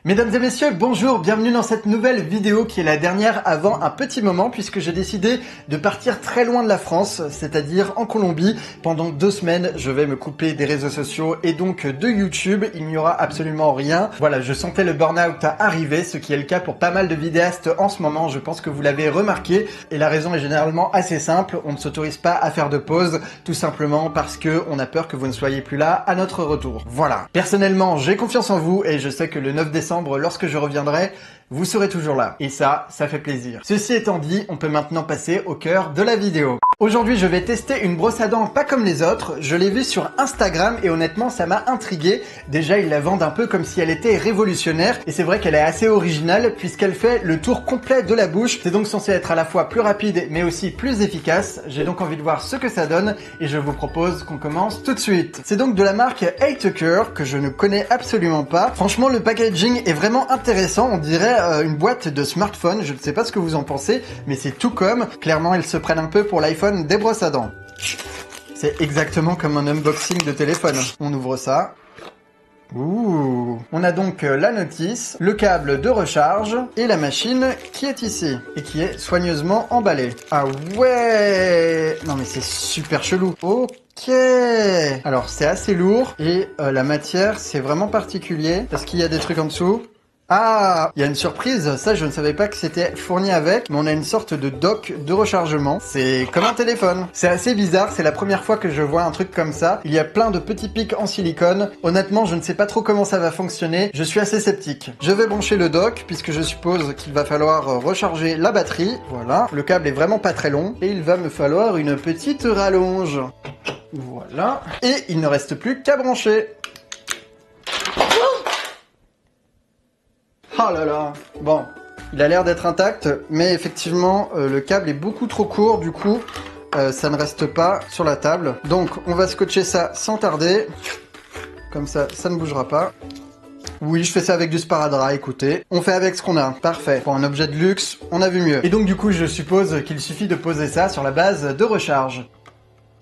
Mesdames et messieurs, bonjour, bienvenue dans cette nouvelle vidéo qui est la dernière avant un petit moment puisque j'ai décidé de partir très loin de la France, c'est-à-dire en Colombie. Pendant 2 semaines, je vais me couper des réseaux sociaux et donc de YouTube. Il n'y aura absolument rien. Voilà, je sentais le burn-out arriver, ce qui est le cas pour pas mal de vidéastes en ce moment. Je pense que vous l'avez remarqué et la raison est généralement assez simple. On ne s'autorise pas à faire de pause, tout simplement parce que on a peur que vous ne soyez plus là à notre retour. Voilà. Personnellement, j'ai confiance en vous et je sais que le 9 décembre, lorsque je reviendrai, vous serez toujours là. Et ça fait plaisir. Ceci étant dit, on peut maintenant passer au cœur de la vidéo. Aujourd'hui, je vais tester une brosse à dents pas comme les autres. Je l'ai vue sur Instagram et honnêtement, ça m'a intrigué. Déjà, ils la vendent un peu comme si elle était révolutionnaire. Et c'est vrai qu'elle est assez originale puisqu'elle fait le tour complet de la bouche. C'est donc censé être à la fois plus rapide mais aussi plus efficace. J'ai donc envie de voir ce que ça donne et je vous propose qu'on commence tout de suite. C'est donc de la marque Heituker que je ne connais absolument pas. Franchement, le packaging est vraiment intéressant. On dirait une boîte de smartphone. Je ne sais pas ce que vous en pensez, mais c'est tout comme. Clairement, ils se prennent un peu pour l'iPhone des brosses à dents. C'est exactement comme un unboxing de téléphone. On ouvre ça. Ouh. On a donc la notice, le câble de recharge et la machine qui est ici et qui est soigneusement emballée. Ah ouais. Non mais c'est super chelou. Ok. Alors c'est assez lourd et la matière c'est vraiment particulier parce qu'il y a des trucs en dessous. Ah, il y a une surprise, ça je ne savais pas que c'était fourni avec, mais on a une sorte de dock de rechargement. C'est comme un téléphone. C'est assez bizarre, c'est la première fois que je vois un truc comme ça. Il y a plein de petits pics en silicone. Honnêtement, je ne sais pas trop comment ça va fonctionner. Je suis assez sceptique. Je vais brancher le dock, puisque je suppose qu'il va falloir recharger la batterie. Voilà, le câble est vraiment pas très long. Et il va me falloir une petite rallonge. Voilà. Et il ne reste plus qu'à brancher. Oh là là. Bon, il a l'air d'être intact, mais effectivement, le câble est beaucoup trop court, du coup, ça ne reste pas sur la table. Donc, on va scotcher ça sans tarder. Comme ça, ça ne bougera pas. Oui, je fais ça avec du sparadrap, écoutez. On fait avec ce qu'on a. Parfait. Pour un objet de luxe, on a vu mieux. Et donc, du coup, je suppose qu'il suffit de poser ça sur la base de recharge.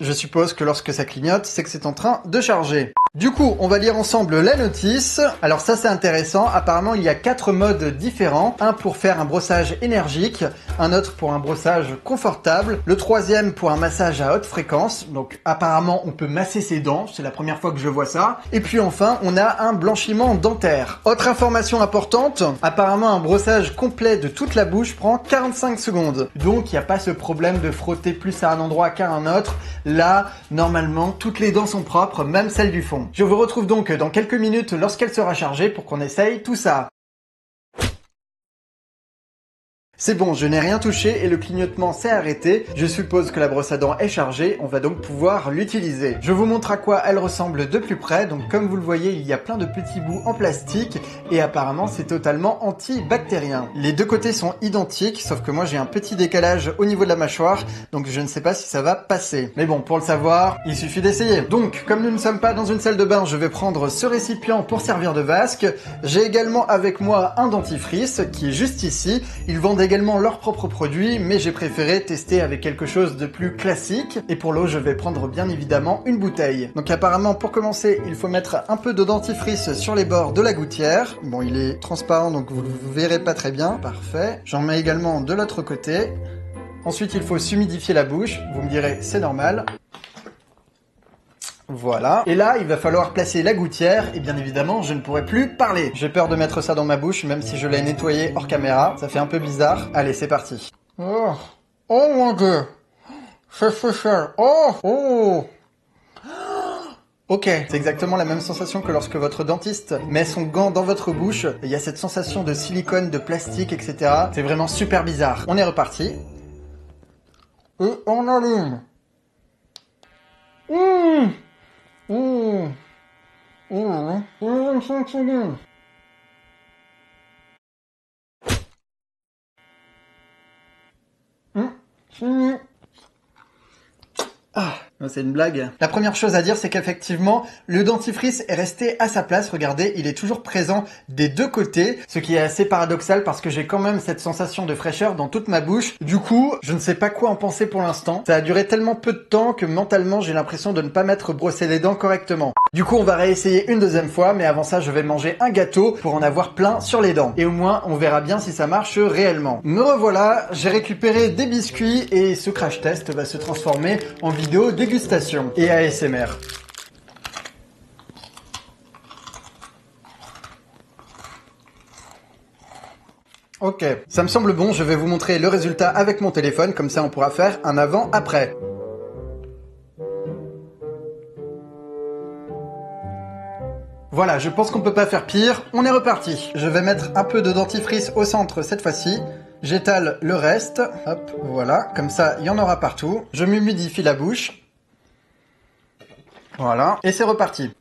Je suppose que lorsque ça clignote, c'est que c'est en train de charger. Du coup, on va lire ensemble la notice. Alors ça, c'est intéressant. Apparemment, il y a 4 modes différents. Un pour faire un brossage énergique, un autre pour un brossage confortable, le troisième pour un massage à haute fréquence. Donc apparemment, on peut masser ses dents. C'est la première fois que je vois ça. Et puis enfin, on a un blanchiment dentaire. Autre information importante, apparemment, un brossage complet de toute la bouche prend 45 secondes. Donc, il n'y a pas ce problème de frotter plus à un endroit qu'à un autre. Là, normalement, toutes les dents sont propres, même celles du fond. Je vous retrouve donc dans quelques minutes lorsqu'elle sera chargée pour qu'on essaye tout ça. C'est bon, je n'ai rien touché et le clignotement s'est arrêté. Je suppose que la brosse à dents est chargée, on va donc pouvoir l'utiliser. Je vous montre à quoi elle ressemble de plus près. Donc comme vous le voyez, il y a plein de petits bouts en plastique et apparemment c'est totalement antibactérien. Les deux côtés sont identiques, sauf que moi j'ai un petit décalage au niveau de la mâchoire, donc je ne sais pas si ça va passer. Mais bon, pour le savoir, il suffit d'essayer. Donc, comme nous ne sommes pas dans une salle de bain, je vais prendre ce récipient pour servir de vasque. J'ai également avec moi un dentifrice qui est juste ici. Ils vendent également leurs propres produits, mais j'ai préféré tester avec quelque chose de plus classique. Et pour l'eau, je vais prendre bien évidemment une bouteille. Donc apparemment, pour commencer, il faut mettre un peu de dentifrice sur les bords de la gouttière. Bon, il est transparent, donc vous ne verrez pas très bien. Parfait. J'en mets également de l'autre côté. Ensuite, il faut s'humidifier la bouche. Vous me direz, c'est normal. Voilà. Et là, il va falloir placer la gouttière et bien évidemment, je ne pourrai plus parler. J'ai peur de mettre ça dans ma bouche, même si je l'ai nettoyé hors caméra. Ça fait un peu bizarre. Allez, c'est parti. Oh, oh mon Dieu. C'est cher. Oh, oh. Ok, c'est exactement la même sensation que lorsque votre dentiste met son gant dans votre bouche. Il y a cette sensation de silicone, de plastique, etc. C'est vraiment super bizarre. On est reparti. Et on allume. Mmh. Mmh. Mmh. 25 secondes. Fini. Ah, c'est une blague. La première chose à dire, c'est qu'effectivement, le dentifrice est resté à sa place. Regardez, il est toujours présent des deux côtés, ce qui est assez paradoxal parce que j'ai quand même cette sensation de fraîcheur dans toute ma bouche. Du coup, je ne sais pas quoi en penser pour l'instant. Ça a duré tellement peu de temps que mentalement, j'ai l'impression de ne pas m'être brossé les dents correctement. Du coup, on va réessayer une deuxième fois, mais avant ça, je vais manger un gâteau pour en avoir plein sur les dents. Et au moins, on verra bien si ça marche réellement. Me revoilà, j'ai récupéré des biscuits et ce crash test va se transformer en vidéo dégustation et ASMR. Ok, ça me semble bon, je vais vous montrer le résultat avec mon téléphone, comme ça on pourra faire un avant-après. Voilà, je pense qu'on peut pas faire pire, on est reparti. Je vais mettre un peu de dentifrice au centre cette fois-ci. J'étale le reste, hop, voilà, comme ça il y en aura partout. Je m'humidifie la bouche. Voilà, et c'est reparti.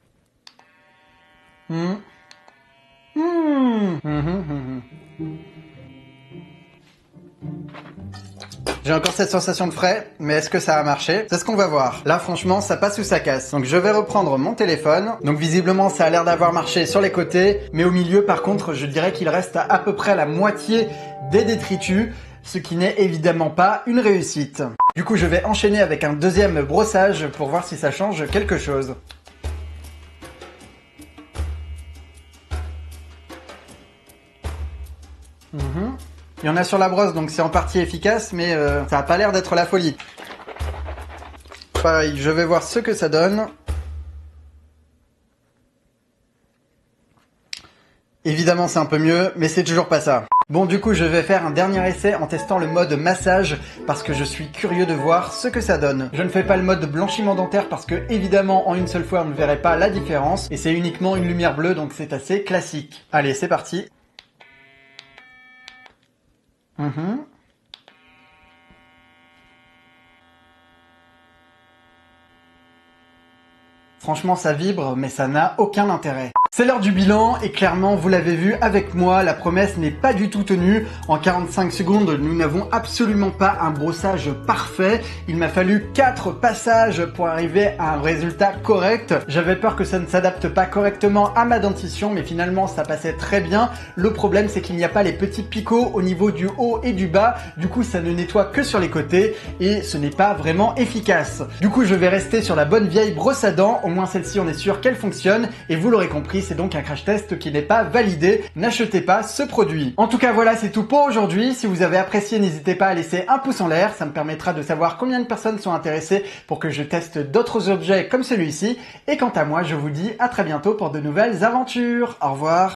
J'ai encore cette sensation de frais, mais est-ce que ça a marché? C'est ce qu'on va voir. Là, franchement, ça passe ou ça casse. Donc, je vais reprendre mon téléphone. Donc, visiblement, ça a l'air d'avoir marché sur les côtés. Mais au milieu, par contre, je dirais qu'il reste à peu près la moitié des détritus, ce qui n'est évidemment pas une réussite. Du coup, je vais enchaîner avec un deuxième brossage pour voir si ça change quelque chose. Il y en a sur la brosse, donc c'est en partie efficace, mais ça n'a pas l'air d'être la folie. Pareil, je vais voir ce que ça donne. Évidemment, c'est un peu mieux, mais c'est toujours pas ça. Bon, du coup, je vais faire un dernier essai en testant le mode massage parce que je suis curieux de voir ce que ça donne. Je ne fais pas le mode blanchiment dentaire parce que, évidemment, en une seule fois, on ne verrait pas la différence et c'est uniquement une lumière bleue, donc c'est assez classique. Allez, c'est parti. Franchement, ça vibre, mais ça n'a aucun intérêt. C'est l'heure du bilan et clairement, vous l'avez vu avec moi, la promesse n'est pas du tout tenue. En 45 secondes, nous n'avons absolument pas un brossage parfait. Il m'a fallu 4 passages pour arriver à un résultat correct. J'avais peur que ça ne s'adapte pas correctement à ma dentition, mais finalement, ça passait très bien. Le problème, c'est qu'il n'y a pas les petits picots au niveau du haut et du bas. Du coup, ça ne nettoie que sur les côtés et ce n'est pas vraiment efficace. Du coup, je vais rester sur la bonne vieille brosse à dents. Au moins, celle-ci, on est sûr qu'elle fonctionne. Et vous l'aurez compris, c'est donc un crash test qui n'est pas validé. N'achetez pas ce produit. En tout cas, voilà, c'est tout pour aujourd'hui. Si vous avez apprécié, n'hésitez pas à laisser un pouce en l'air. Ça me permettra de savoir combien de personnes sont intéressées pour que je teste d'autres objets comme celui-ci. Et quant à moi, je vous dis à très bientôt pour de nouvelles aventures. Au revoir.